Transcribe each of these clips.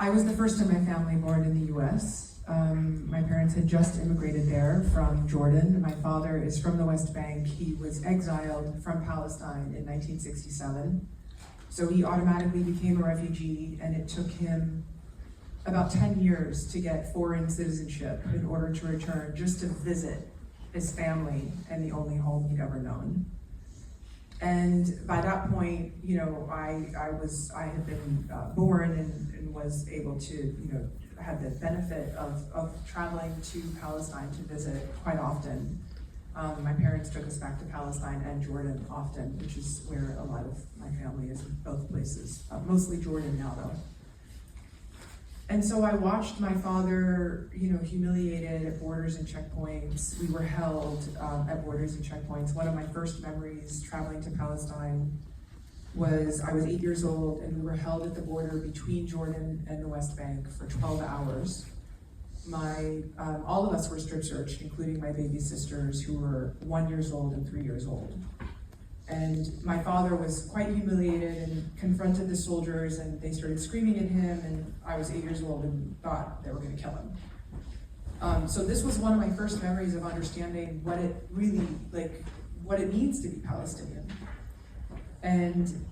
I was the first in my family born in the US. My parents had just immigrated there from Jordan. My father is from the West Bank. He was exiled from Palestine in 1967. So he automatically became a refugee, and it took him about 10 years to get foreign citizenship in order to return just to visit his family and the only home he'd ever known. And by that point, you know, I had been born and was able to, you know, had the benefit of traveling to Palestine to visit quite often. My parents took us back to Palestine and Jordan often, which is where a lot of my family is, both places, mostly Jordan now though. And so I watched my father, you know, humiliated at borders and checkpoints. We were held at borders and checkpoints. One of my first memories traveling to Palestine was I was 8 years old, and we were held at the border between Jordan and the West Bank for 12 hours. All of us were strip searched, including my baby sisters, who were 1 year old and 3 years old. And my father was quite humiliated and confronted the soldiers, and they started screaming at him, and I was 8 years old and thought they were gonna kill him. So this was one of my first memories of understanding what it really, like, what it means to be Palestinian. And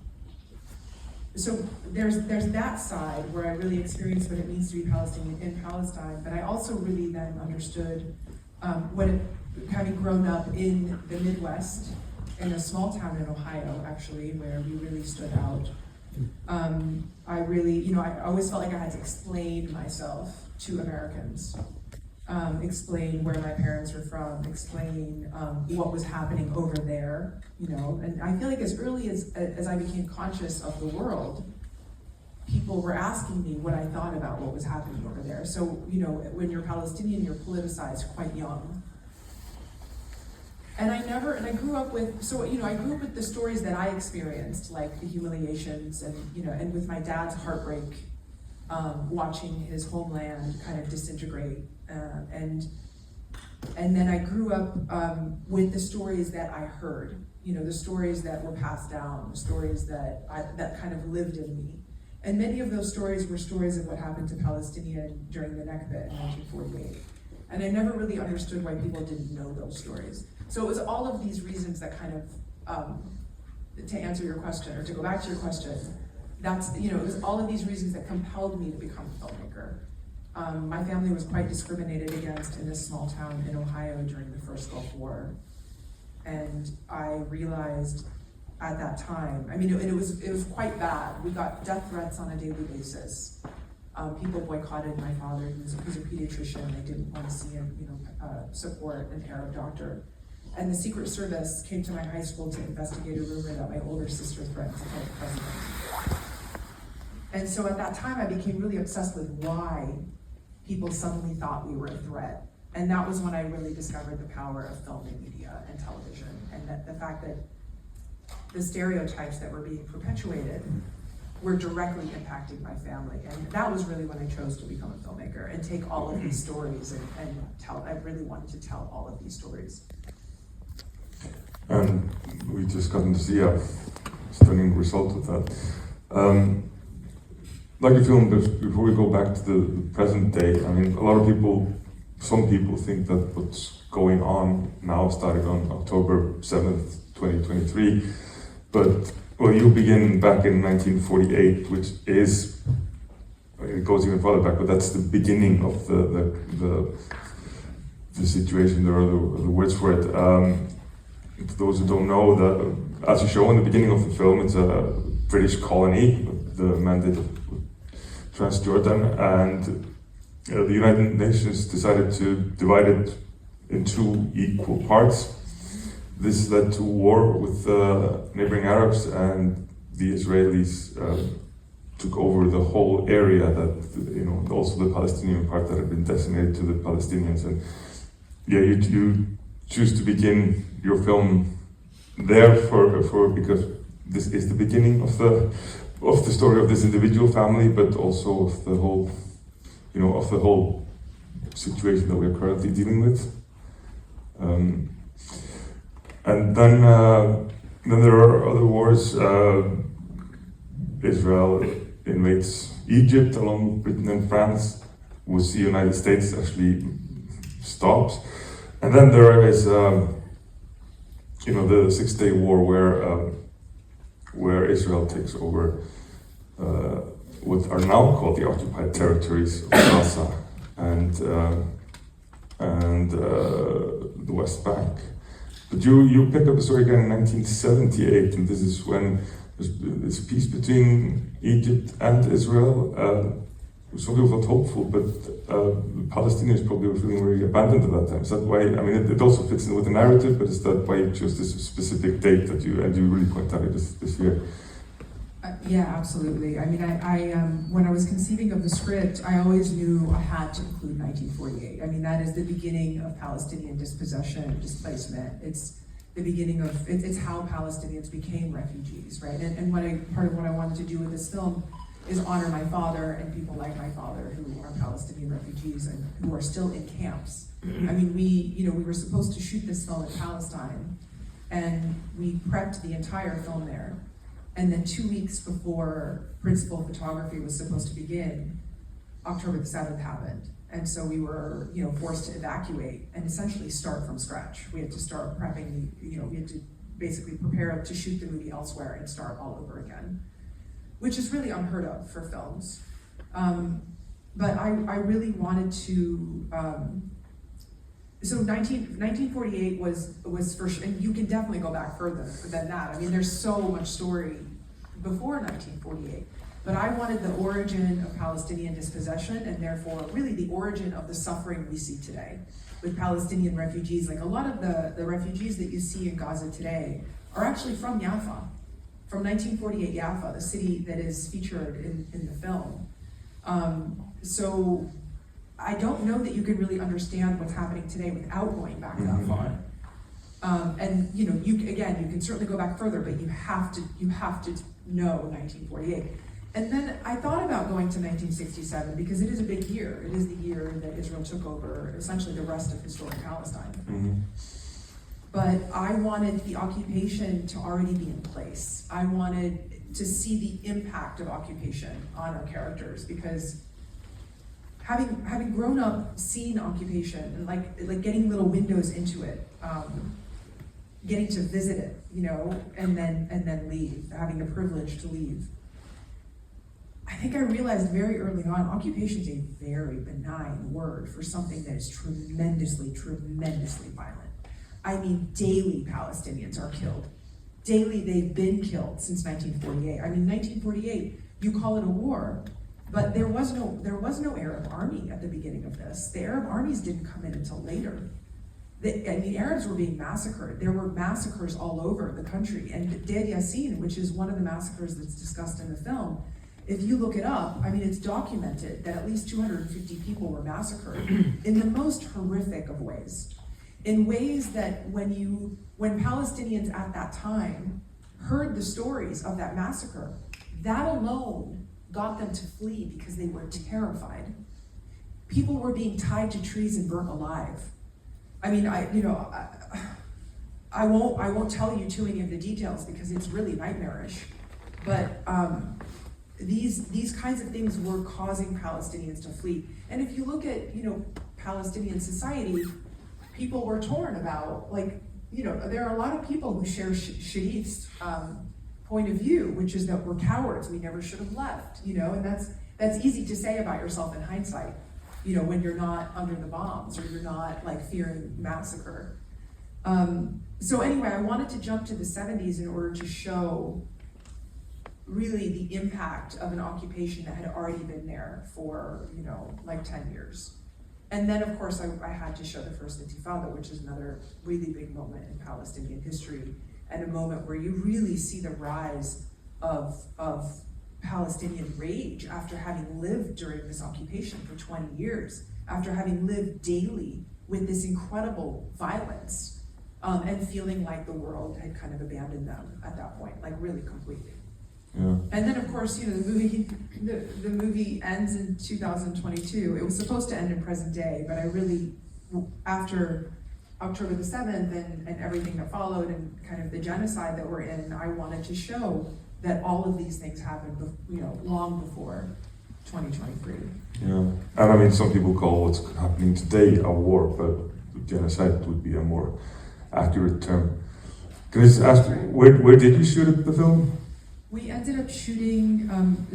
so there's that side where I really experienced what it means to be Palestinian in Palestine, but I also really then understood having grown up in the Midwest, in a small town in Ohio, actually, where we really stood out. I really, you know, I always felt like I had to explain myself to Americans, explain where my parents were from, explain what was happening over there, you know. And I feel like as early as I became conscious of the world, people were asking me what I thought about what was happening over there. So, you know, when you're Palestinian, you're politicized quite young. And I grew up with, so, you know, I grew up with the stories that I experienced, like the humiliations and, you know, and with my dad's heartbreak, watching his homeland kind of disintegrate. And then I grew up with the stories that I heard, you know, the stories that were passed down, the stories that kind of lived in me. And many of those stories were stories of what happened to Palestinian during the Nakba in 1948. And I never really understood why people didn't know those stories. So it was all of these reasons that kind of, to answer your question, or to go back to your question, that's, you know, it was all of these reasons that compelled me to become a filmmaker. My family was quite discriminated against in this small town in Ohio during the first Gulf War. And I realized at that time, I mean, it was quite bad. We got death threats on a daily basis. People boycotted my father, who's a pediatrician. They didn't want to see him, you know, support an Arab doctor. And the Secret Service came to my high school to investigate a rumor that my older sister threatened to kill the president. And so at that time, I became really obsessed with why people suddenly thought we were a threat. And that was when I really discovered the power of film and media and television, and that the fact that the stereotypes that were being perpetuated were directly impacting my family. And that was really when I chose to become a filmmaker and take all of these stories and tell. I really wanted to tell all of these stories. And we just gotten to see a stunning result of that. Like your film, before we go back to the present day, I mean, a lot of people, some people think that what's going on now started on October 7th, 2023, but, well, you begin back in 1948, which is, it goes even further back, but that's the beginning of the situation. There are the words for it. For those who don't know, as you show in the beginning of the film, it's a British colony with the mandate of Transjordan, and the United Nations decided to divide it in two equal parts. This led to war with neighboring Arabs, and the Israelis took over the whole area, that, you know, also the Palestinian part that had been designated to the Palestinians. And yeah, you choose to begin your film there because this is the beginning of the story of this individual family, but also of the whole, you know, of the whole situation that we are currently dealing with. And then there are other wars. Israel invades Egypt, along with Britain and France, was the United States actually stops. And then there is, the Six-Day War, where Israel takes over what are now called the occupied territories of Gaza and the West Bank. But you pick up the story again in 1978, and this is when there's peace between Egypt and Israel. Some people felt hopeful, but the Palestinians probably were feeling very abandoned at that time. Is that why? I mean, it also fits in with the narrative, but is that why you chose this specific date that you really point out this year? Yeah, absolutely. I mean, I when I was conceiving of the script, I always knew I had to include 1948. I mean, that is the beginning of Palestinian dispossession, displacement. It's the beginning of, it's how Palestinians became refugees, right? And part of what I wanted to do with this film is honor my father and people like my father who are Palestinian refugees and who are still in camps. I mean, we were supposed to shoot this film in Palestine, and we prepped the entire film there. And then 2 weeks before principal photography was supposed to begin, October the 7th happened. And so we were, forced to evacuate and essentially start from scratch. We had to start prepping, we had to basically prepare to shoot the movie elsewhere and start all over again, which is really unheard of for films. But I really wanted to, so 1948 was for sure, and you can definitely go back further than that. I mean, there's so much story before 1948, but I wanted the origin of Palestinian dispossession, and therefore really the origin of the suffering we see today with Palestinian refugees. Like a lot of the refugees that you see in Gaza today are actually from Jaffa, from 1948 Jaffa, the city that is featured in the film. So I don't know that you can really understand what's happening today without going back that far. And you can certainly go back further, but you have to know 1948. And then I thought about going to 1967 because it is a big year. It is the year that Israel took over essentially the rest of historic Palestine. Mm-hmm. But I wanted the occupation to already be in place. I wanted to see the impact of occupation on our characters, because having grown up seeing occupation and like getting little windows into it, getting to visit it, and then leave, having the privilege to leave. I think I realized very early on, occupation is a very benign word for something that is tremendously, tremendously violent. I mean, daily Palestinians are killed. Daily they've been killed since 1948. I mean, 1948, you call it a war, but there was no Arab army at the beginning of this. The Arab armies didn't come in until later. The Arabs were being massacred. There were massacres all over the country. And 𝗵 𝗵𝗺, which is one of the massacres that's discussed in the film, if you look it up, I mean, it's documented that at least 250 people were massacred in the most horrific of ways. In ways that when Palestinians at that time heard the stories of that massacre, that alone got them to flee because they were terrified. People were being tied to trees and burnt alive. I mean, I won't tell you too many of the details because it's really nightmarish. But these kinds of things were causing Palestinians to flee. And if you look at Palestinian society, people were torn about, there are a lot of people who share Sharif's point of view, which is that we're cowards, we never should have left, and that's easy to say about yourself in hindsight, when you're not under the bombs or you're not fearing massacre. So anyway, I wanted to jump to the 70s in order to show really the impact of an occupation that had already been there for 10 years. And then, of course, I had to show the first Intifada, which is another really big moment in Palestinian history, and a moment where you really see the rise of Palestinian rage after having lived during this occupation for 20 years, after having lived daily with this incredible violence, and feeling like the world had kind of abandoned them at that point, really completely. Yeah. And then, of course, the movie ends in 2022. It was supposed to end in present day, but I really, after October the 7th and everything that followed and kind of the genocide that we're in, I wanted to show that all of these things happened, long before 2023. Yeah, and I mean, some people call what's happening today a war, but genocide would be a more accurate term. Can I just ask, where did you shoot the film? We ended up shooting,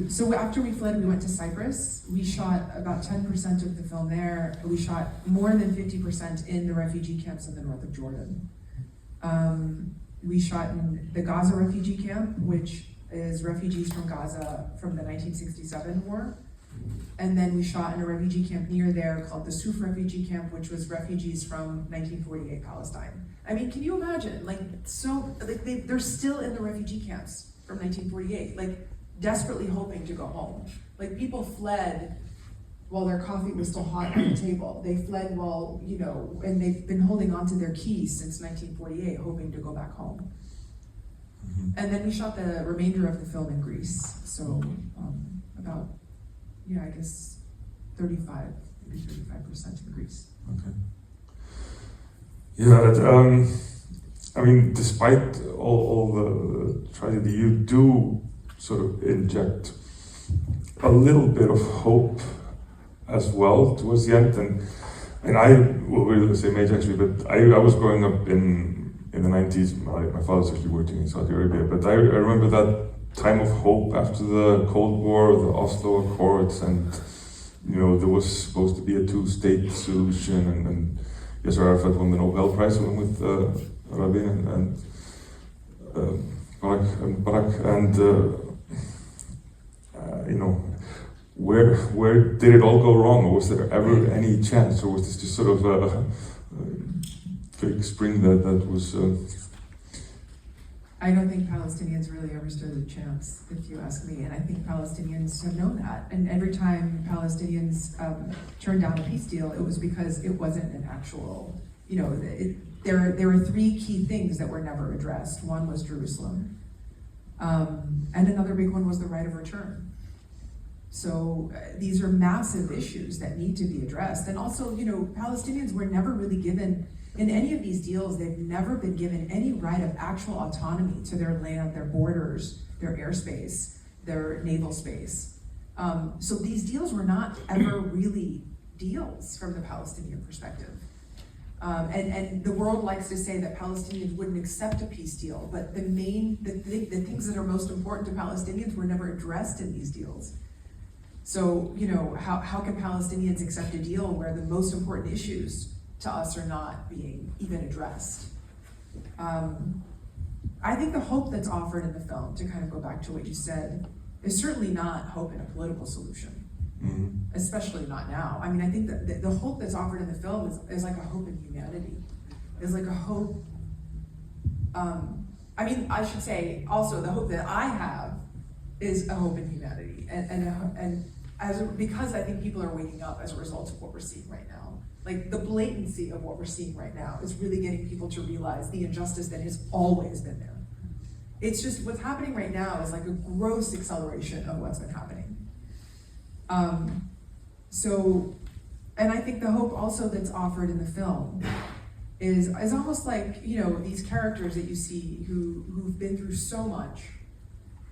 so after we fled, we went to Cyprus. We shot about 10% of the film there. We shot more than 50% in the refugee camps in the north of Jordan. We shot in the Gaza refugee camp, which is refugees from Gaza from the 1967 war. And then we shot in a refugee camp near there called the 𝗼𝗺𝗃 refugee camp, which was refugees from 1948 Palestine. I mean, can you imagine? They're still in the refugee camps from 1948, desperately hoping to go home. People fled while their coffee was still hot on the table. They fled while, and they've been holding on to their keys since 1948, hoping to go back home. Mm-hmm. And then we shot the remainder of the film in Greece. So about, I guess 35% in Greece. Okay. Yeah, I mean, despite all the tragedy, you do sort of inject a little bit of hope as well towards the end. And I, well, we're the same age actually, but I was growing up in the 90s. My father's actually working in Saudi Arabia, but I remember that time of hope after the Cold War, the Oslo Accords, and there was supposed to be a two-state solution, and Yasser Arafat won the Nobel Prize along with Rabin and Barak, and where did it all go wrong, or was there ever any chance, or was this just sort of a fake spring that was? I don't think Palestinians really ever stood a chance, if you ask me, and I think Palestinians have known that. And every time Palestinians turned down a peace deal, it was because it wasn't an actual, there were three key things that were never addressed. One was Jerusalem, and another big one was the right of return. So these are massive issues that need to be addressed. And also, Palestinians were never really given, in any of these deals, they've never been given any right of actual autonomy to their land, their borders, their airspace, their naval space. So these deals were not ever really deals from the Palestinian perspective. And the world likes to say that Palestinians wouldn't accept a peace deal, but the things that are most important to Palestinians were never addressed in these deals. So, how can Palestinians accept a deal where the most important issues to us are not being even addressed? I think the hope that's offered in the film, to kind of go back to what you said, is certainly not hope in a political solution, especially not now. I mean, I think that the hope that's offered in the film is like a hope in humanity. Is like a hope, I should say also the hope that I have is a hope in humanity. Because I think people are waking up as a result of what we're seeing right now. The blatancy of what we're seeing right now is really getting people to realize the injustice that has always been there. It's just what's happening right now is like a gross acceleration of what's been happening. And I think the hope also that's offered in the film is almost like, these characters that you see who've been through so much.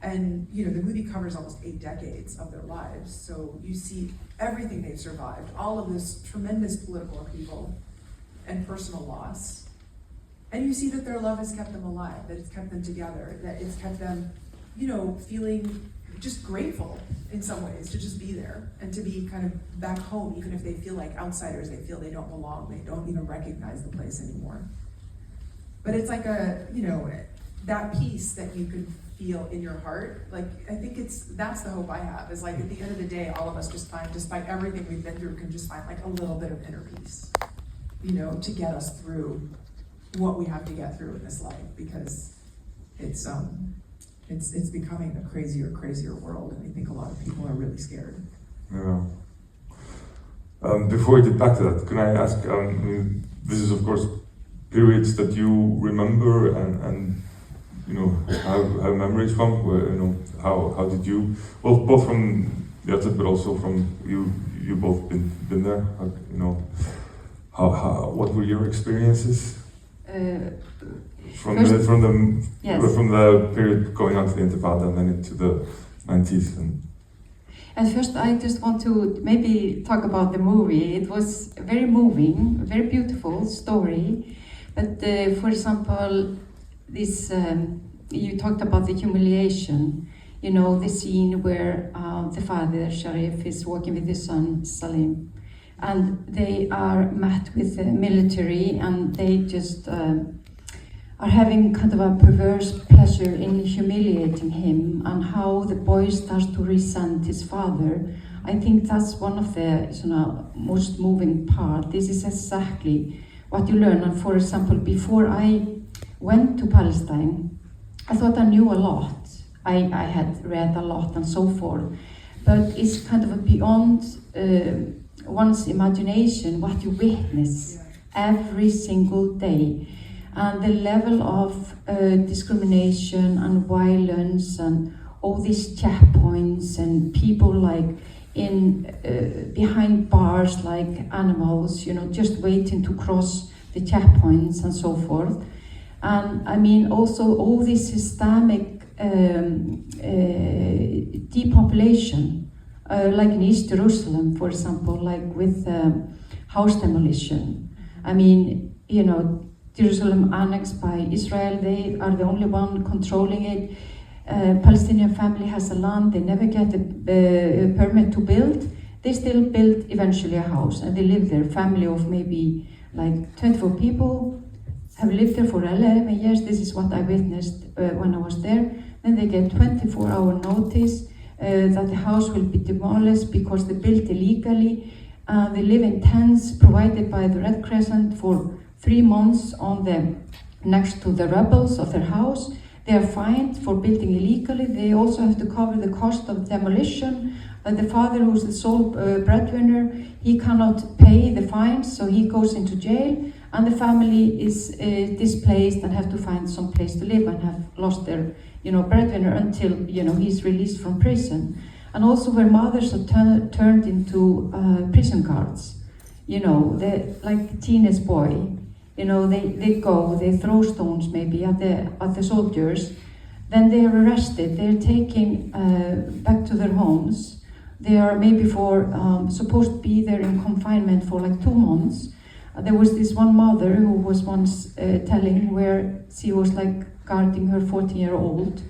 And the movie covers almost 8 decades of their lives. So you see everything they've survived, all of this tremendous political upheaval and personal loss. And you see that their love has kept them alive, that it's kept them together, that it's kept them, feeling just grateful in some ways to just be there and to be kind of back home, even if they feel like outsiders, they feel they don't belong, they don't even recognize the place anymore. But it's like that peace that you could feel in your heart, I think that's the hope I have, is at the end of the day, all of us just find, despite everything we've been through, can just find a little bit of inner peace, to get us through what we have to get through in this life, because it's becoming a crazier world, and I think a lot of people are really scared. Yeah. Before we get back to that, can I ask, this is of course periods that you remember and have memories from, where, how did you, well, both from the outset, but also from you both been there, what were your experiences? From the period going on to the Intifada and then into the 90s. At first, I just want to maybe talk about the movie. It was very moving, very beautiful story. But for example, this you talked about the humiliation. You know, the scene where the father, Sharif, is working with his son, Salim. And they are met with the military, and they just are having kind of a perverse pleasure in humiliating him, and how the boy starts to resent his father. I think that's one of the most moving part. This is exactly what you learn. And for example, before I went to Palestine, I thought I knew a lot. I had read a lot and so forth, but it's kind of beyond one's imagination what you witness every single day. And the level of discrimination and violence and all these checkpoints and people like in behind bars like animals, you know, just waiting to cross the checkpoints and so forth. And I mean also all this systemic depopulation, like in East Jerusalem, for example, like with house demolition. I mean, you know, Jerusalem annexed by Israel, they are the only one controlling it. Palestinian family has a land, they never get a permit to build. They still build eventually a house, and they live there, family of maybe like 24 people, have lived there for 11 years. This is what I witnessed when I was there. Then they get 24-hour notice that the house will be demolished because they built illegally. They live in tents provided by the Red Crescent for 3 months on the next to the rubbles of their house. They are fined for building illegally. They also have to cover the cost of demolition. The father, who's the sole breadwinner, he cannot pay the fines, so he goes into jail. And the family is displaced and have to find some place to live and have lost their, you know, breadwinner until, you know, he's released from prison. And also where mothers are turned into prison guards, you know, like teenage boy. You know, they go, they throw stones maybe at the soldiers, then they are arrested, they are taken back to their homes. They are maybe supposed to be there in confinement for like 2 months. There was this one mother who was once telling where she was like guarding her 14-year-old,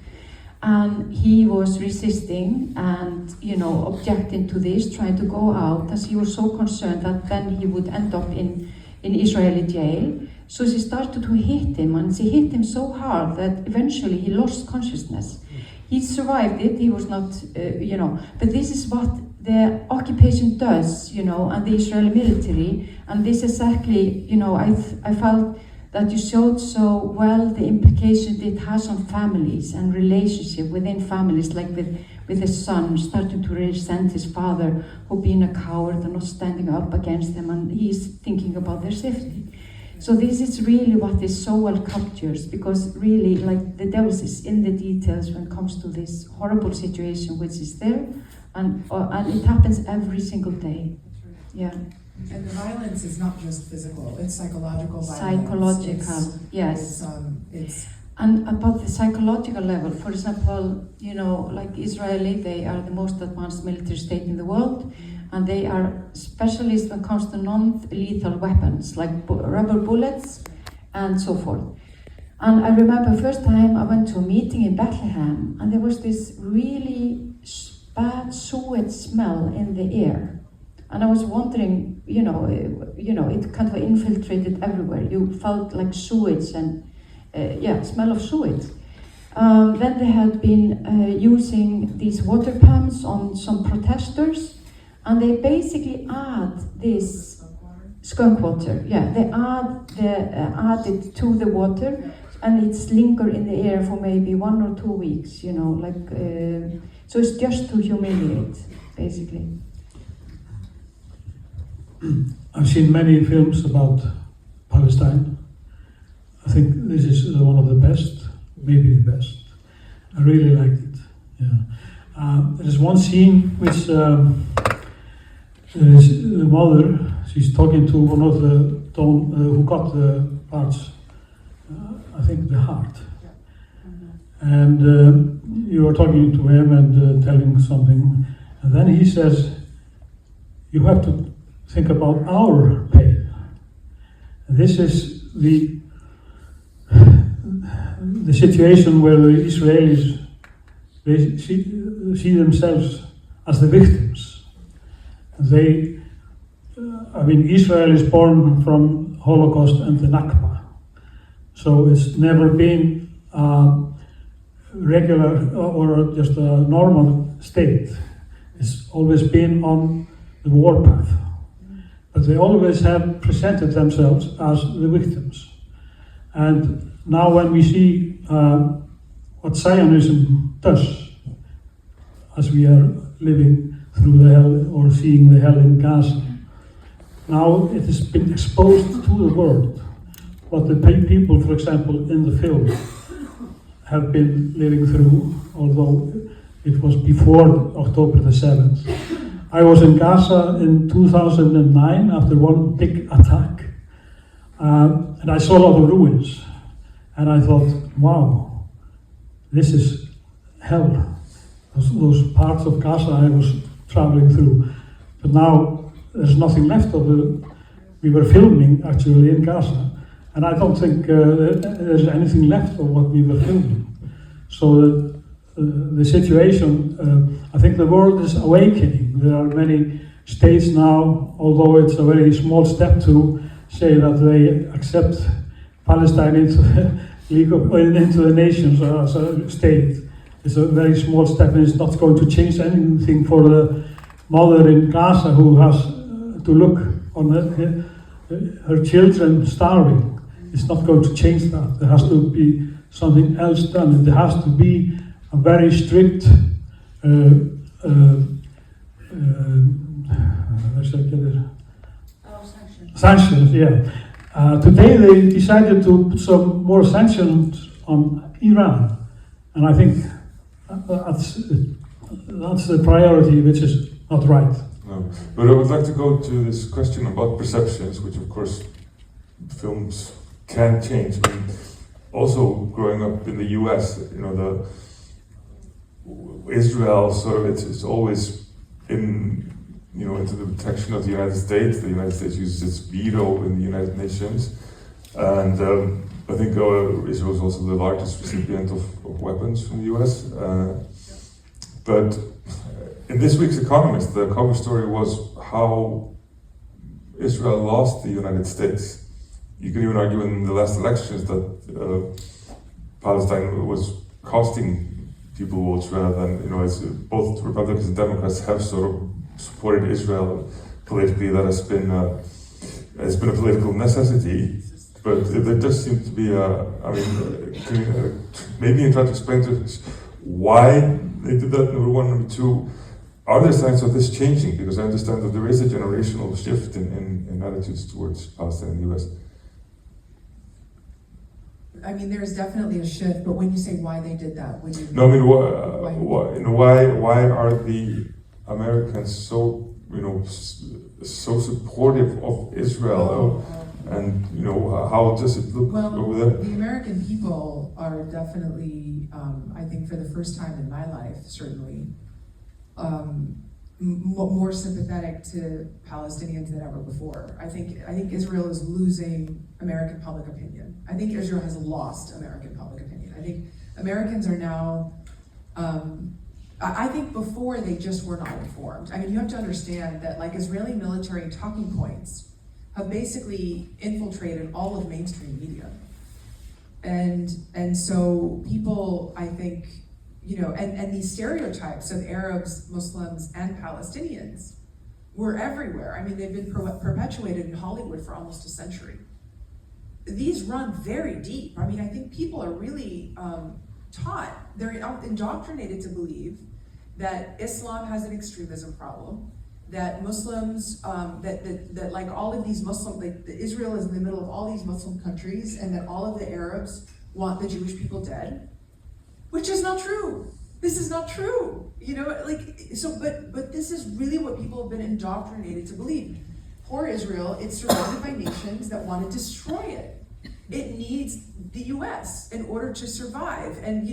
and he was resisting and, you know, objecting to this, trying to go out, as he was so concerned that then he would end up in Israeli jail. So she started to hit him, and she hit him so hard that eventually he lost consciousness. He survived it, he was not, you know, but this is what the occupation does, you know, and the Israeli military, and this exactly, you know, I felt that you showed so well the implications it has on families and relationship within families, like with his son starting to resent his father, who being a coward and not standing up against them, and he's thinking about their safety. So this is really what is so well captured, because really, like, the devil is in the details when it comes to this horrible situation which is there, and it happens every single day. Yeah. And the violence is not just physical; it's psychological violence. Psychological, yes. It's And about the psychological level, for example, you know, like Israeli, they are the most advanced military state in the world, and they are specialists when it comes to non-lethal weapons, like rubber bullets and so forth. And I remember first time I went to a meeting in Bethlehem, and there was this really bad sewage smell in the air. And I was wondering, you know, it kind of infiltrated everywhere. You felt like sewage and smell of sewage. Then they had been using these water pumps on some protesters, and they basically add this skunk water. Yeah, they add it to the water, and it's linger in the air for maybe 1 or 2 weeks. You know, like so it's just to humiliate, basically. I've seen many films about Palestine. I think this is one of the best, maybe the best. I really liked it. Yeah. There's one scene which there is the mother. She's talking to one of the who got the parts. I think the heart. And you are talking to him and telling something, And then he says, you have to think about our pain. And this is the situation where the Israelis, they see themselves as the victims. They, Israel is born from Holocaust and the Nakba. So it's never been regular or just a normal state. It's always been on the warpath. But they always have presented themselves as the victims. And now when we see what Zionism does, as we are living through the hell or seeing the hell in Gaza, now it has been exposed to the world. What the people, for example, in the film have been living through, although it was before October the 7th. I was in Gaza in 2009 after one big attack, and I saw a lot of ruins. And I thought, wow, this is hell. Those parts of Gaza I was traveling through. But now there's nothing left of we were filming actually in Gaza. And I don't think there's anything left of what we were filming. So the situation, I think the world is awakening. There are many states now, although it's a very small step to say that they accept Palestine into the nations as a state. It's a very small step, and it's not going to change anything for the mother in Gaza who has to look on her children starving. It's not going to change that. There has to be something else done, and there has to be a very strict sanctions. Yeah. Today they decided to put some more sanctions on Iran, and I think that's the priority, which is not right. No. But I would like to go to this question about perceptions, which of course films can change. I mean, also growing up in the US, the Israel sort of it's always in into the protection of the United States. The United States uses its veto in the United Nations, and I think Israel is also the largest recipient of weapons from the US. But in this week's Economist, the cover story was how Israel lost the United States. You can even argue in the last elections that Palestine was costing people votes rather than, as both Republicans and Democrats have sort of supported Israel politically. That has been a political necessity. But there does seem to be can you, maybe you try to explain to us why they did that, number one. Number two, are there signs of this changing? Because I understand that there is a generational shift in attitudes towards Palestine in the US. I mean, there's definitely a shift, but when you say why they did that, would you? No, I mean, why are the Americans so supportive of Israel? And how does it look over there? The American people are definitely, I think, for the first time in my life, certainly, more sympathetic to Palestinians than ever before. I think Israel is losing American public opinion. I think Israel has lost American public opinion. I think Americans are now, I think before they just were not informed. I mean, you have to understand that Israeli military talking points have basically infiltrated all of mainstream media. And so people, I think, and these stereotypes of Arabs, Muslims, and Palestinians were everywhere. I mean, they've been perpetuated in Hollywood for almost a century. These run very deep. I mean, I think people are really taught, they're indoctrinated to believe that Islam has an extremism problem, that Muslims, that like all of these Muslim, Israel is in the middle of all these Muslim countries, and that all of the Arabs want the Jewish people dead, which is not true. This is not true, but this is really what people have been indoctrinated to believe. Poor Israel, it's surrounded by nations that want to destroy it. It needs the US in order to survive, and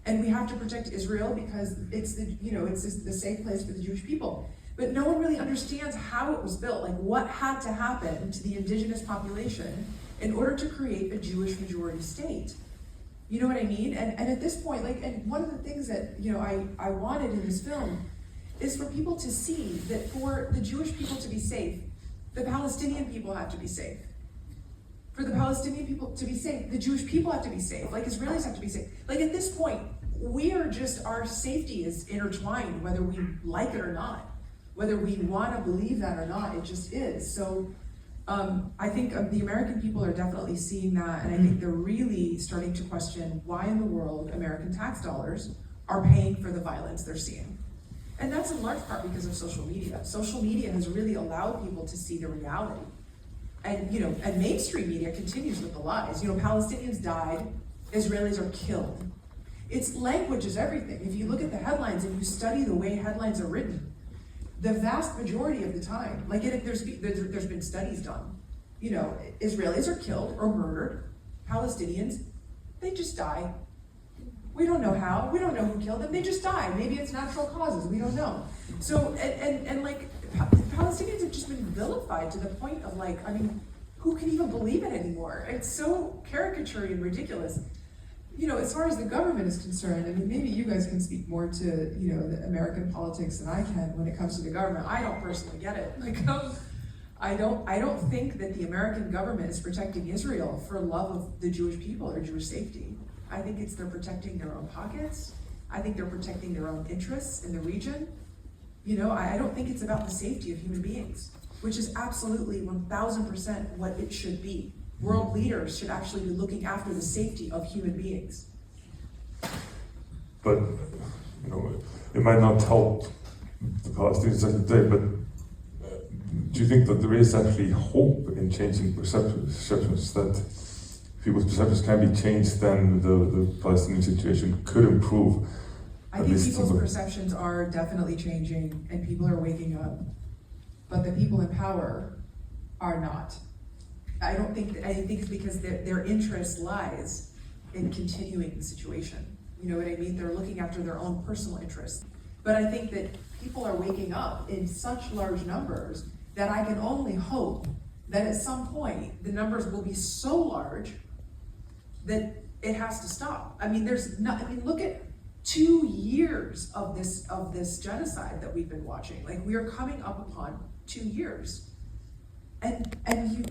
And we have to protect Israel because it's the safe place for the Jewish people. But no one really understands how it was built, like what had to happen to the indigenous population in order to create a Jewish majority state. You know what I mean? And at this point, and one of the things that, I wanted in this film is for people to see that for the Jewish people to be safe, the Palestinian people have to be safe. For the Palestinian people to be safe, the Jewish people have to be safe, like Israelis have to be safe. Like at this point, our safety is intertwined, whether we like it or not. Whether we want to believe that or not, it just is. So I think the American people are definitely seeing that, and I think they're really starting to question why in the world American tax dollars are paying for the violence they're seeing. And that's in large part because of social media. Social media has really allowed people to see the reality. And and mainstream media continues with the lies. Palestinians died, Israelis are killed. It's language is everything. If you look at the headlines and you study the way headlines are written, the vast majority of the time, there's been studies done, Israelis are killed or murdered, Palestinians, they just die. We don't know how, we don't know who killed them, they just die. Maybe it's natural causes, we don't know. So, Palestinians have just been vilified to the point of who can even believe it anymore? It's so caricature and ridiculous. As far as the government is concerned, maybe you guys can speak more to, the American politics than I can when it comes to the government. I don't personally get it. I don't think that the American government is protecting Israel for love of the Jewish people or Jewish safety. I think they're protecting their own pockets. I think they're protecting their own interests in the region. I don't think it's about the safety of human beings, which is absolutely 1000% what it should be. World leaders should actually be looking after the safety of human beings. But, it might not help the Palestinians today, but do you think that there is actually hope in changing perceptions, that people's perceptions can be changed, then the Palestinian situation could improve? I think people's perceptions are definitely changing and people are waking up, but the people in power are not. I think it's because their interest lies in continuing the situation. You know what I mean? They're looking after their own personal interests. But I think that people are waking up in such large numbers that I can only hope that at some point the numbers will be so large that it has to stop. Look at 2 years of this genocide that we've been watching. We are coming up upon 2 years. And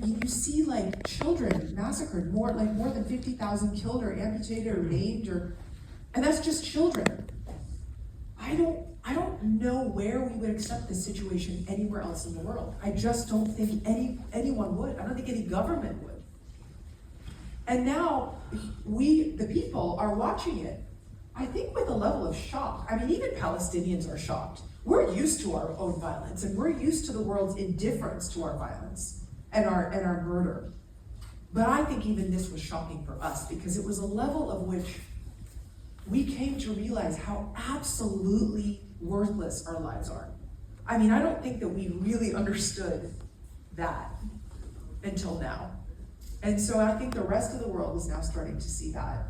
you see children massacred, more than 50,000 killed or amputated or maimed, and that's just children. I don't know where we would accept this situation anywhere else in the world. I just don't think anyone would. I don't think any government would. And now we, the people, are watching it, I think with a level of shock. Even Palestinians are shocked. We're used to our own violence, and we're used to the world's indifference to our violence and our murder. But I think even this was shocking for us because it was a level of which we came to realize how absolutely worthless our lives are. I don't think that we really understood that until now. And so I think the rest of the world is now starting to see that.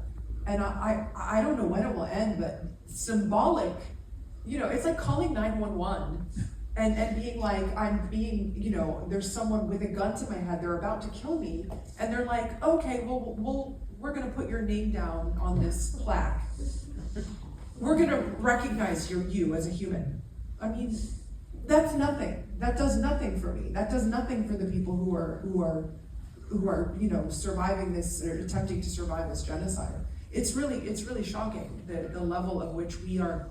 And I don't know when it will end, but symbolic, it's like calling 911 and being there's someone with a gun to my head, they're about to kill me, and they're like, okay, we're gonna put your name down on this plaque. We're gonna recognize you as a human. That's nothing. That does nothing for me. That does nothing for the people who are surviving this or attempting to survive this genocide. It's really shocking the level of which we are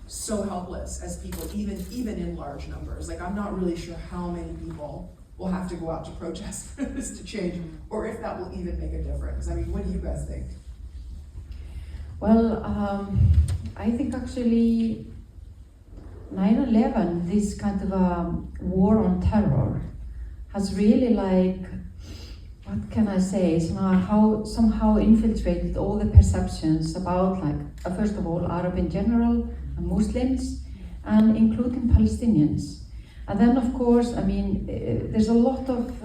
so helpless as people, even in large numbers. I'm not really sure how many people will have to go out to protest for this to change, or if that will even make a difference. What do you guys think? Well, I think actually 9/11, this kind of a war on terror, has really what can I say, somehow infiltrated all the perceptions about first of all, Arab in general, and Muslims, and including Palestinians. And then of course, there's a lot of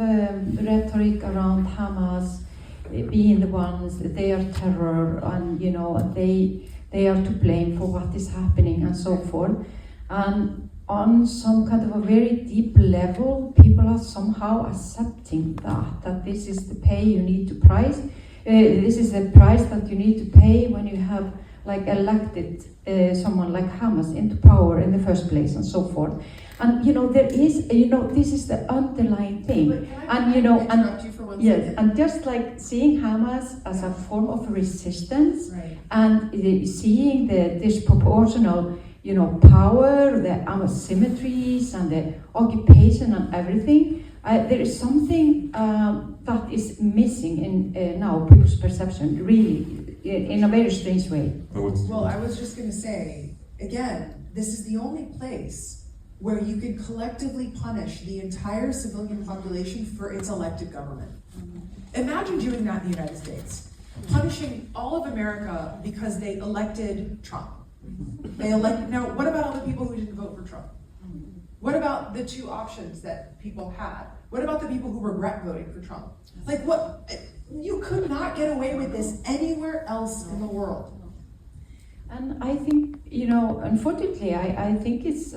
rhetoric around Hamas being the ones, they are terror, and they they are to blame for what is happening and so forth. And on some kind of a very deep level, people are somehow accepting that this is the pay you need to price. This is the price that you need to pay when you have like elected someone like Hamas into power in the first place and so forth. And there is, this is the underlying thing. And interrupt you for one yes, second? and just like seeing Hamas as a form of resistance, Right. and seeing the disproportional, power, the asymmetries and the occupation and everything, there is something that is missing in now people's perception, really, in a very strange way. Well, I was just going to say, again, this is the only place where you can collectively punish the entire civilian population for its elected government. Imagine doing that in the United States. Punishing all of America because they elected Trump. Now, what about all the people who didn't vote for Trump? What about the two options that people had? What about the people who regret voting for Trump? Like, what? You could not get away with this anywhere else in the world. And I think, unfortunately, I think it's,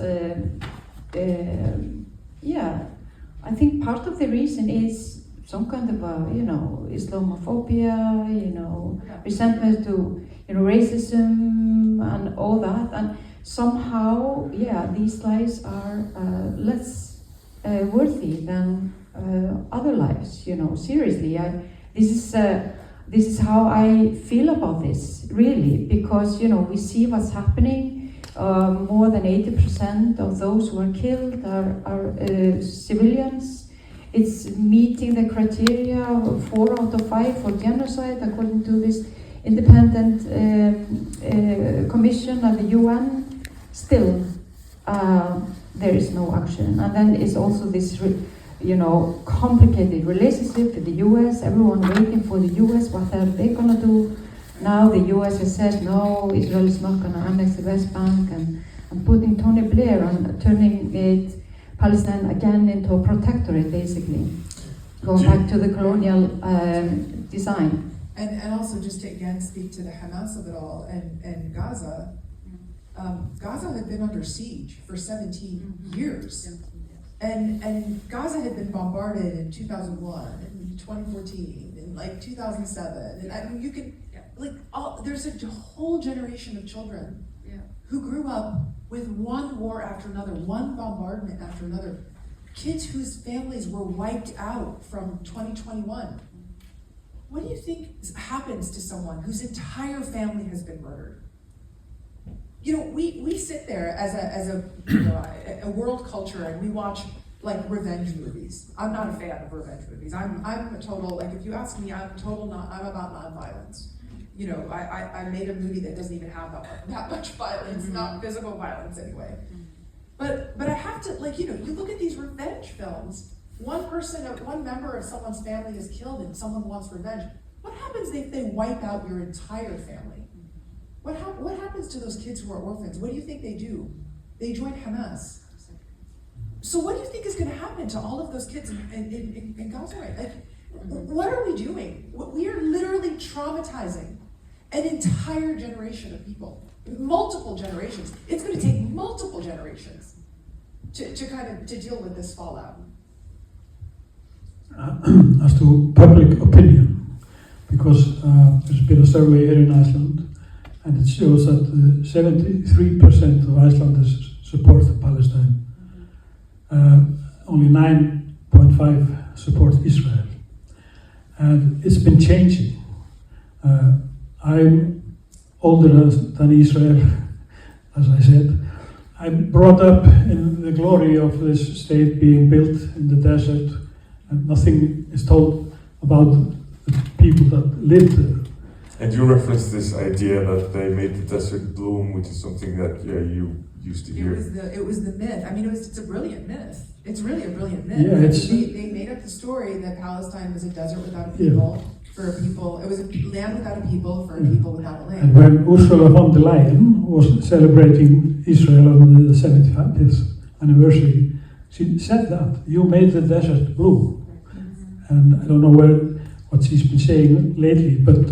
I think part of the reason is some kind of Islamophobia, resentment to, racism and all that. And somehow, these lives are less worthy than other lives, seriously. This is how I feel about this, really, because, we see what's happening. More than 80% of those who are killed are civilians. It's meeting the criteria of 4 out of 5 for genocide, according to this independent commission of the UN. Still, there is no action. And then it's also this complicated relationship with the US, everyone waiting for the US, what are they gonna do? Now the US has said, no, Israel is not gonna annex the West Bank, and putting Tony Blair and turning Palestine again into a protectorate, basically. Going back to the colonial design. And also just to again speak to the Hamas of it all and Gaza. Gaza had been under siege for 17 years. And Gaza had been bombarded in 2001, in 2014, in like 2007. And I mean, you can, there's a whole generation of children who grew up with one war after another, one bombardment after another. Kids whose families were wiped out from 2021. What do you think happens to someone whose entire family has been murdered? We sit there as a world culture, and we watch like revenge movies. I'm not a fan of revenge movies. I'm a total, if you ask me, I'm about nonviolence. I made a movie that doesn't even have that much violence, not physical violence anyway. But I have to, you look at these revenge films, one member of someone's family is killed and someone wants revenge. What happens if they wipe out your entire family? What happens to those kids who are orphans? What do you think they do? They join Hamas. So what do you think is going to happen to all of those kids in Gaza? What are we doing? We are literally traumatizing an entire generation of people, multiple generations. It's going to take multiple generations to deal with this fallout. As to public opinion, because there's been a survey here in Iceland, and it shows that 73% of Icelanders support Palestine. Only 9.5% support Israel. And it's been changing. I'm older than Israel, as I said. I'm brought up in the glory of this state being built in the desert, and nothing is told about the people that live there. And you referenced this idea that they made the desert bloom, which is something that you used to hear. It was the myth. I mean, it's a brilliant myth. It's really a brilliant myth. Yeah, they made up the story that Palestine was a desert without a people, for a people. It was a land without a people for a people without a land. And when Ursula von der Leyen was celebrating Israel on the 75th anniversary, she said that you made the desert blue. And I don't know what she's been saying lately, but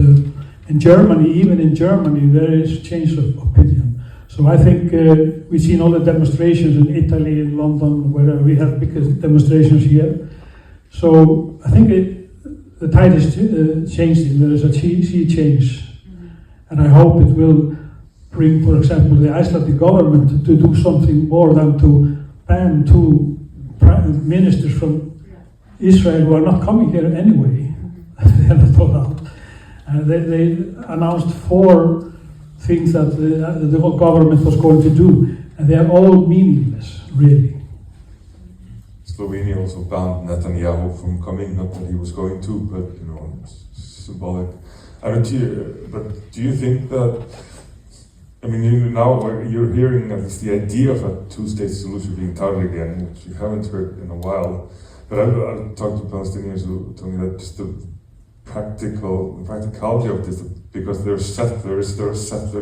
In Germany, even in Germany, there is change of opinion. So I think we've seen all the demonstrations in Italy, in London, where we have big demonstrations here. So I think the tide is changing. There is a sea change, and I hope it will bring, for example, the Icelandic government to do something more than to ban 2 ministers from Israel who are not coming here anyway. They are not allowed. They announced 4 things that the whole government was going to do, and they are all meaningless, really. Slovenia also banned Netanyahu from coming, not that he was going to, but you know, it's symbolic. I mean, do you think that, I mean, now you're hearing at least the idea of a 2-state solution being touted again, which you haven't heard in a while, but I've talked to Palestinians who told me that just the practicality of this, because they're settlers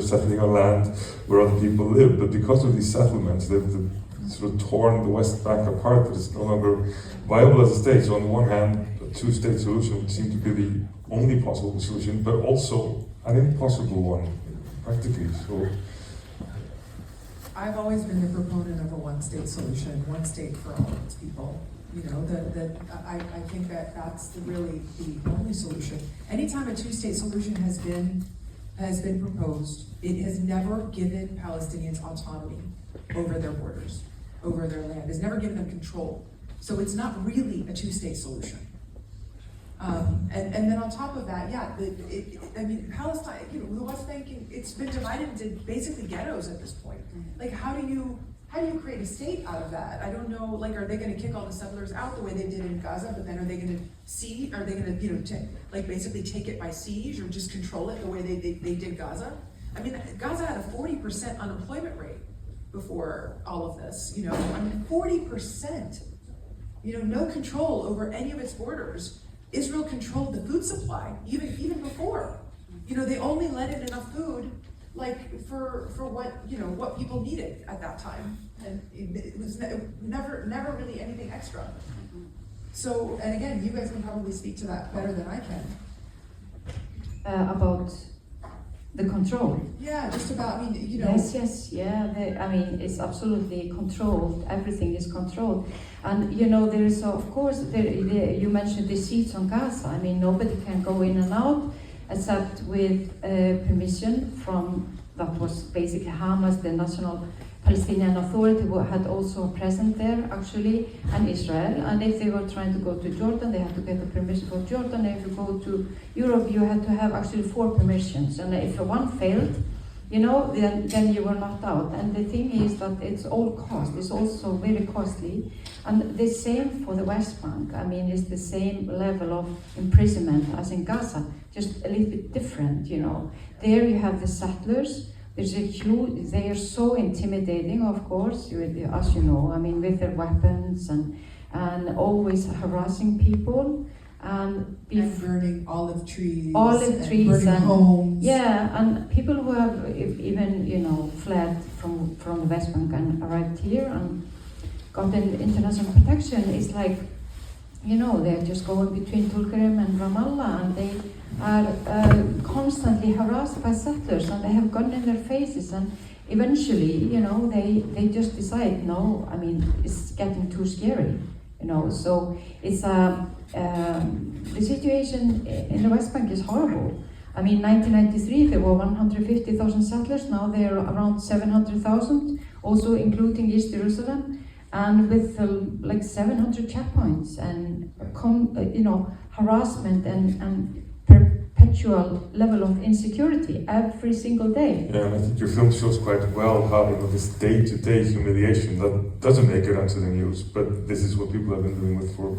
settling on land where other people live, but because of these settlements, they've sort of torn the West Bank apart, that it's no longer viable as a state. So on the one hand, a 2-state solution would seem to be the only possible solution, but also an impossible one, practically. So I've always been the proponent of a 1-state solution, 1 state for all its people. You know, I think that's really the only solution. Anytime a 2-state solution has been proposed, it has never given Palestinians autonomy over their borders, over their land. It's never given them control. So it's not really a 2-state solution. And then on top of that, yeah, I mean, Palestine, you know, the West Bank, it's been divided into basically ghettos at this point. Like, how do you create a state out of that? I don't know, like, are they gonna kick all the settlers out the way they did in Gaza, but then are they gonna, you know, like basically take it by siege or just control it the way they did Gaza? I mean, Gaza had a 40% unemployment rate before all of this, you know, I mean, 40%, you know, no control over any of its borders. Israel controlled the food supply even before. You know, they only let in enough food like for what, you know, what people needed at that time, and it was never really anything extra. So, and again, you guys can probably speak to that better than I can. About the control. Yeah, just about, I mean, you know. Yes, yeah. I mean, it's absolutely controlled. Everything is controlled, and you know, there is of course. You mentioned the siege on Gaza. I mean, nobody can go in and out except with permission from, that was basically Hamas, the National Palestinian Authority, who had also present there actually, and Israel. And if they were trying to go to Jordan, they had to get the permission for Jordan. If you go to Europe, you had to have actually 4 permissions. And if one failed, you know, then you were knocked out. And the thing is that it's all cost. It's also very costly. And the same for the West Bank. I mean, it's the same level of imprisonment as in Gaza, just a little bit different, you know. There you have the settlers. There's a huge, they are so intimidating, of course, as you know, I mean, with their weapons and always harassing people. And burning olive trees. And burning homes. Yeah, and people who have even, you know, fled from the West Bank and arrived here and gotten international protection, is like, you know, they're just going between Tulkarem and Ramallah, and they are constantly harassed by settlers, and they have gun in their faces, and eventually, you know, they just decide, no, I mean, it's getting too scary, you know. So it's the situation in the West Bank is horrible. I mean, 1993 there were 150,000 settlers. Now there are around 700,000, also including East Jerusalem, and with like 700 checkpoints and you know, harassment and perpetual level of insecurity every single day. Yeah, and I think your film shows quite well how, you know, this day-to-day humiliation that doesn't make it onto the news, but this is what people have been doing with for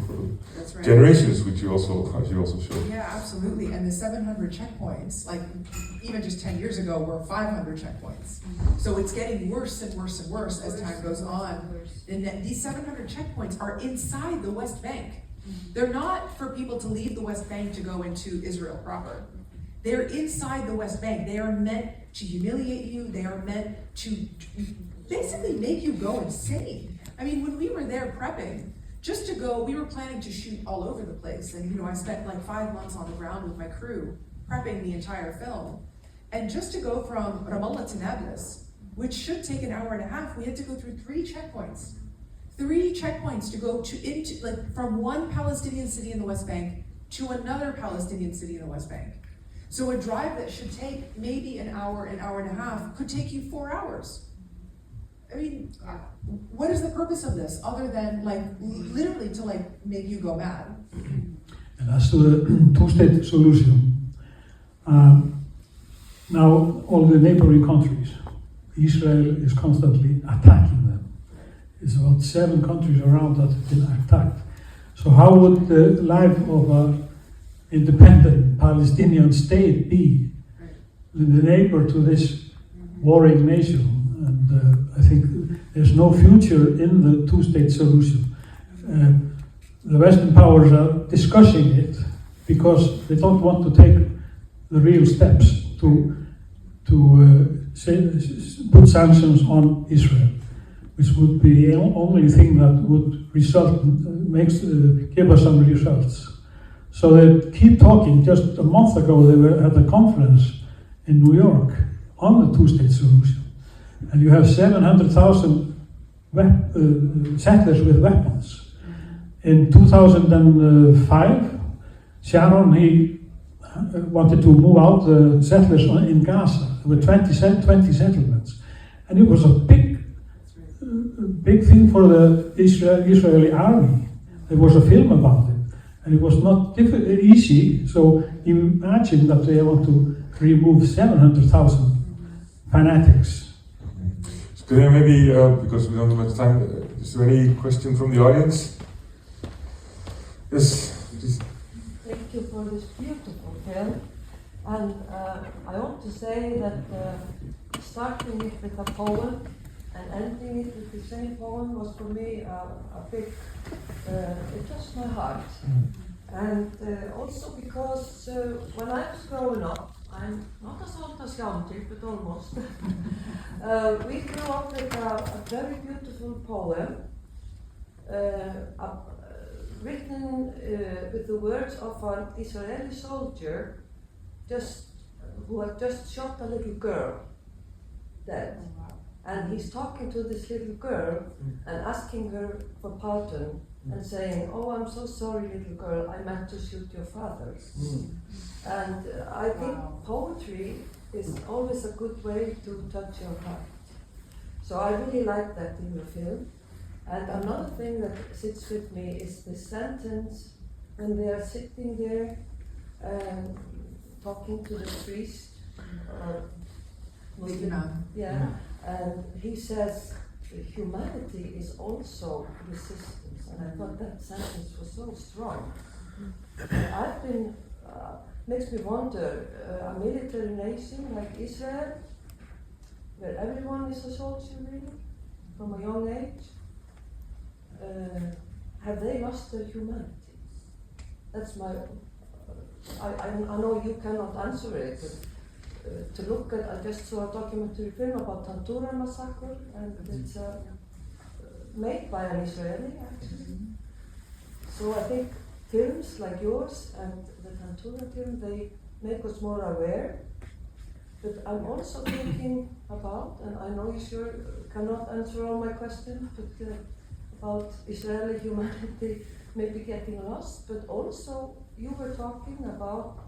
That's right. generations, which you also showed. Yeah, absolutely. And the 700 checkpoints, like even just 10 years ago, were 500 checkpoints. So it's getting worse and worse and worse as time goes on. And these 700 checkpoints are inside the West Bank. They're not for people to leave the West Bank to go into Israel proper. They're inside the West Bank. They are meant to humiliate you. They are meant to basically make you go insane. I mean, when we were there prepping, we were planning to shoot all over the place. And, you know, I spent like 5 months on the ground with my crew, prepping the entire film. And just to go from Ramallah to Nablus, which should take an hour and a half, we had to go through 3 checkpoints. 3 checkpoints to go from one Palestinian city in the West Bank to another Palestinian city in the West Bank. So a drive that should take maybe an hour and a half could take you 4 hours. I mean, what is the purpose of this other than literally to make you go mad? And as to the two-state solution, now all the neighboring countries, Israel is constantly attacking them. It's about 7 countries around that have been attacked. So how would the life of an independent Palestinian state be the neighbor to this warring nation? And I think there's no future in the two-state solution. The Western powers are discussing it because they don't want to take the real steps to put sanctions on Israel, which would be the only thing that would give us some results. So they keep talking. Just a month ago, they were at a conference in New York on the two-state solution. And you have 700,000 settlers with weapons. In 2005, Sharon, he wanted to move out the settlers in Gaza. There were 20 settlements. And it was a big thing for the Israeli army. There was a film about it. And it was not easy, so imagine that they want to remove 700,000 fanatics. So maybe, because we don't have much time, is there any question from the audience? Yes, please. Thank you for this beautiful film. And I want to say that starting it with a poem and ending it with the same poem was for me a big, it touched my heart. And also because when I was growing up, I'm not as old as 𝗼𝗺𝗁𝗪, but almost. We grew up with a very beautiful poem written with the words of an Israeli soldier who had just shot a little girl dead. And he's talking to this little girl and asking her for pardon and saying, "Oh, I'm so sorry, little girl, I meant to shoot your father." And I think poetry is always a good way to touch your heart. So I really like that in the film. And another thing that sits with me is the sentence when they are sitting there talking to the priest. Yeah, and he says, humanity is also resistance. And I thought that sentence was so strong. I've been, makes me wonder, a military nation like Israel, where everyone is a soldier really, from a young age, have they lost their humanity? That's my, I know you cannot answer it, but to look at, I just saw a documentary film about Tantura massacre, and it's made by an Israeli actually. So I think films like yours and the Tantura film, they make us more aware. But I'm also thinking about, and I know you sure cannot answer all my questions, but about Israeli humanity maybe getting lost, but also you were talking about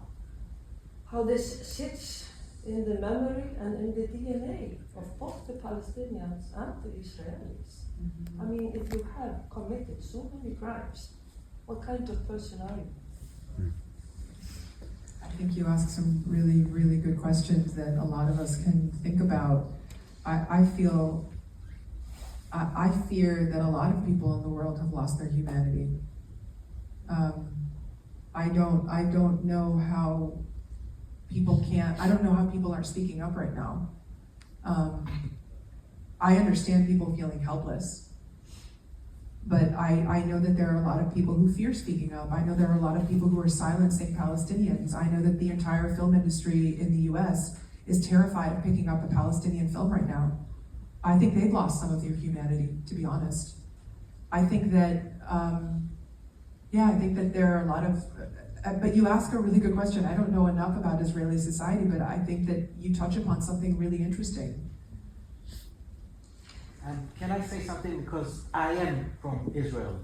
how this sits in the memory and in the DNA of both the Palestinians and the Israelis. I mean, if you have committed so many crimes, what kind of person are you? I think you ask some really, really good questions that a lot of us can think about. I fear that a lot of people in the world have lost their humanity. I don't know how people are speaking up right now. I understand people feeling helpless, but I know that there are a lot of people who fear speaking up. I know there are a lot of people who are silencing Palestinians. I know that the entire film industry in the US is terrified of picking up a Palestinian film right now. I think they've lost some of their humanity, to be honest. I think that, I think that there are a lot of, but you ask a really good question. I don't know enough about Israeli society, but I think that you touch upon something really interesting. Can I say something? Because I am from Israel.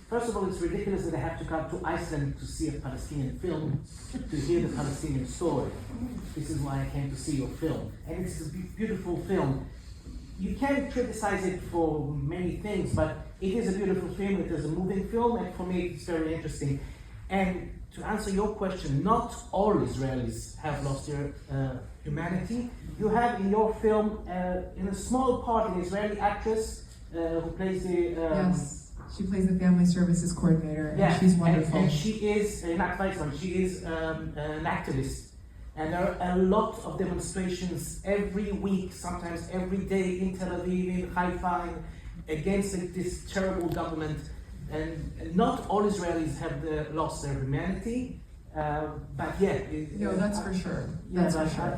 First of all, it's ridiculous that I have to come to Iceland to see a Palestinian film, to hear the Palestinian story. This is why I came to see your film. And it's a beautiful film. You can criticize it for many things, but it is a beautiful film, it is a moving film, and for me it's very interesting. And to answer your question, not all Israelis have lost their humanity. You have in your film, in a small part, an Israeli actress who plays the... Yes. She plays the family services coordinator, and yeah, she's wonderful. And she is, not 𝗼𝗺𝗁, she is an activist. And there are a lot of demonstrations every week, sometimes every day in Tel Aviv, in Haifa, against this terrible government. And not all Israelis have lost their humanity, but yeah. No, that's for sure. That's for sure.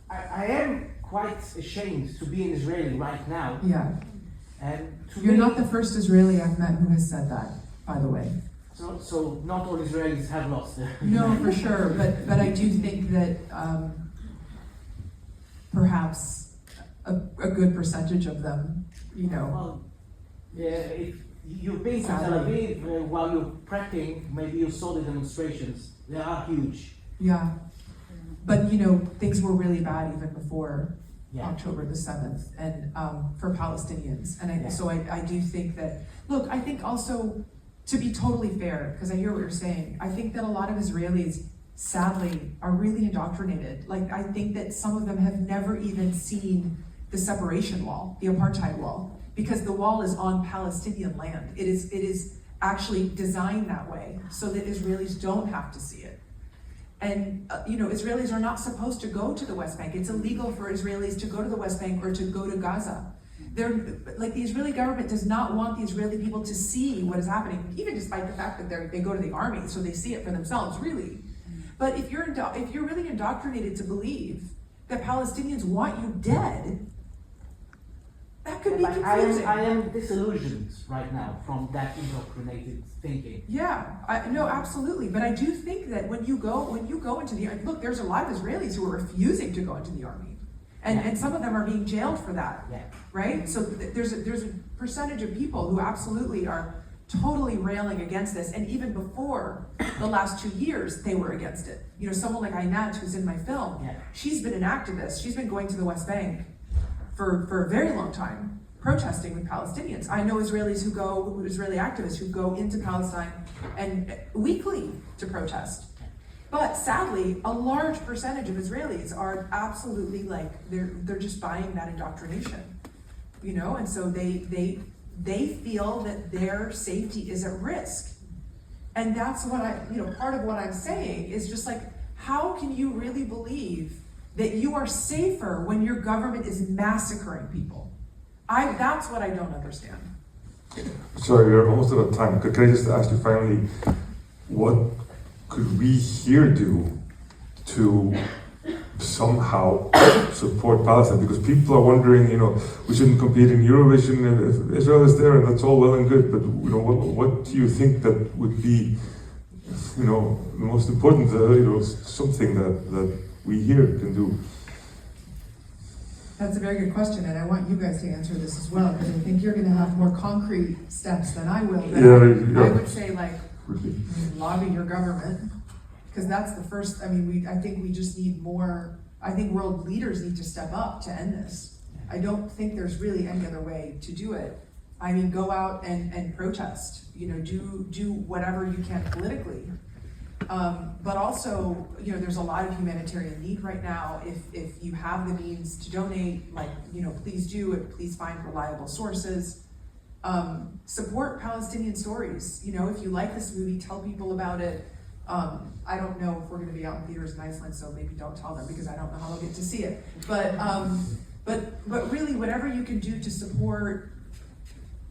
I am quite ashamed to be an Israeli right now. Yeah. And You're not the first Israeli I've met who has said that, by the way. So not all Israelis have lost their No, for sure, but I do think that perhaps a good percentage of them, you know. Well, if you've been to Tel Aviv while you're prepping, maybe you saw the demonstrations. They are huge. Yeah, but you know, things were really bad even before Yeah. October the 7th, and for Palestinians. And Yeah. so I do think that, look, I think also, to be totally fair, because I hear what you're saying, I think that a lot of Israelis, sadly, are really indoctrinated. Like, I think that some of them have never even seen the separation wall, the apartheid wall, because the wall is on Palestinian land. It is actually designed that way so that Israelis don't have to see it. And you know, Israelis are not supposed to go to the West Bank. It's illegal for Israelis to go to the West Bank or to go to Gaza. They're like, the Israeli government does not want the Israeli people to see what is happening, even despite the fact that they go to the army, so they see it for themselves, really. But if you're really indoctrinated to believe that Palestinians want you dead, that could be confusing. I am disillusioned right now from that indoctrinated thinking. Yeah, no, absolutely. But I do think that when you go into the, look, there's a lot of Israelis who are refusing to go into the army. And some of them are being jailed for that, right? So there's a percentage of people who absolutely are totally railing against this. And even before the last 2 years, they were against it. You know, someone like Einat, who's in my film, she's been an activist. She's been going to the West Bank for a very long time, protesting with Palestinians. I know Israeli activists who go into Palestine and weekly to protest. But sadly, a large percentage of Israelis are absolutely like, they're just buying that indoctrination, you know? And so they feel that their safety is at risk. And that's what part of what I'm saying is just like, how can you really believe that you are safer when your government is massacring people? That's what I don't understand. Sorry, we're almost out of time. Could I just ask you finally, what could we here do to somehow support Palestine? Because people are wondering, you know, we shouldn't compete in Eurovision if Israel is there, and that's all well and good. But you know, what do you think that would be, you know, the most important, something that we here can do? That's a very good question, and I want you guys to answer this as well, because I think you're going to have more concrete steps than I will. I would say, like, lobby your government, because that's the first. I mean, I think we just need more. I think world leaders need to step up to end this. I don't think there's really any other way to do it. I mean, go out and protest. You know, do whatever you can politically. But also, you know, there's a lot of humanitarian need right now. If you have the means to donate, like, you know, please do it. Please find reliable sources. Support Palestinian stories. You know, if you like this movie, tell people about it. I don't know if we're going to be out in theaters in Iceland, so maybe don't tell them because I don't know how they'll get to see it. But really, whatever you can do to support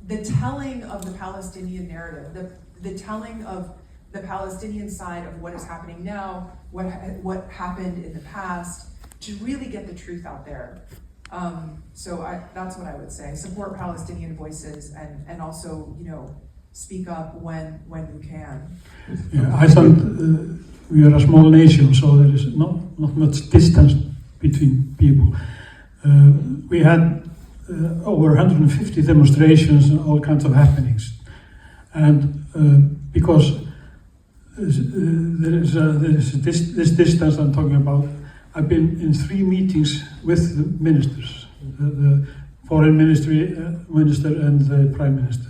the telling of the Palestinian narrative, the telling of the Palestinian side of what is happening now, what happened in the past, to really get the truth out there. So that's what I would say. Support Palestinian voices, and also, you know, speak up when you can. Yeah, Iceland, we are a small nation, so there is not much distance between people. We had over 150 demonstrations and all kinds of happenings. And because there is this distance I'm talking about, I've been in 3 meetings with the ministers, the foreign minister and the prime minister.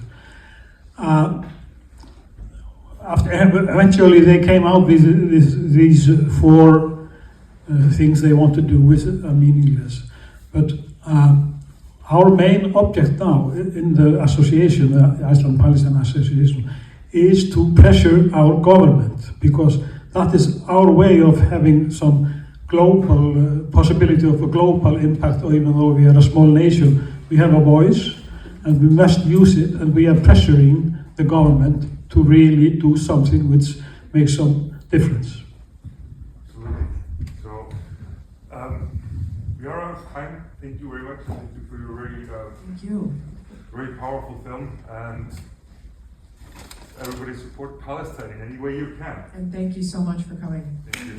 Eventually they came out with these 4 things they want to do, which are meaningless. But our main object now in the association, the Iceland-Palestine Association, is to pressure our government, because that is our way of having some global possibility of a global impact. Or even though we are a small nation, we have a voice and we must use it, and we are pressuring the government to really do something which makes some difference. Absolutely. So, we are out of time. Thank you very much. Thank you for your Thank you. very powerful film, and everybody support Palestine in any way you can. And thank you so much for coming. Thank you.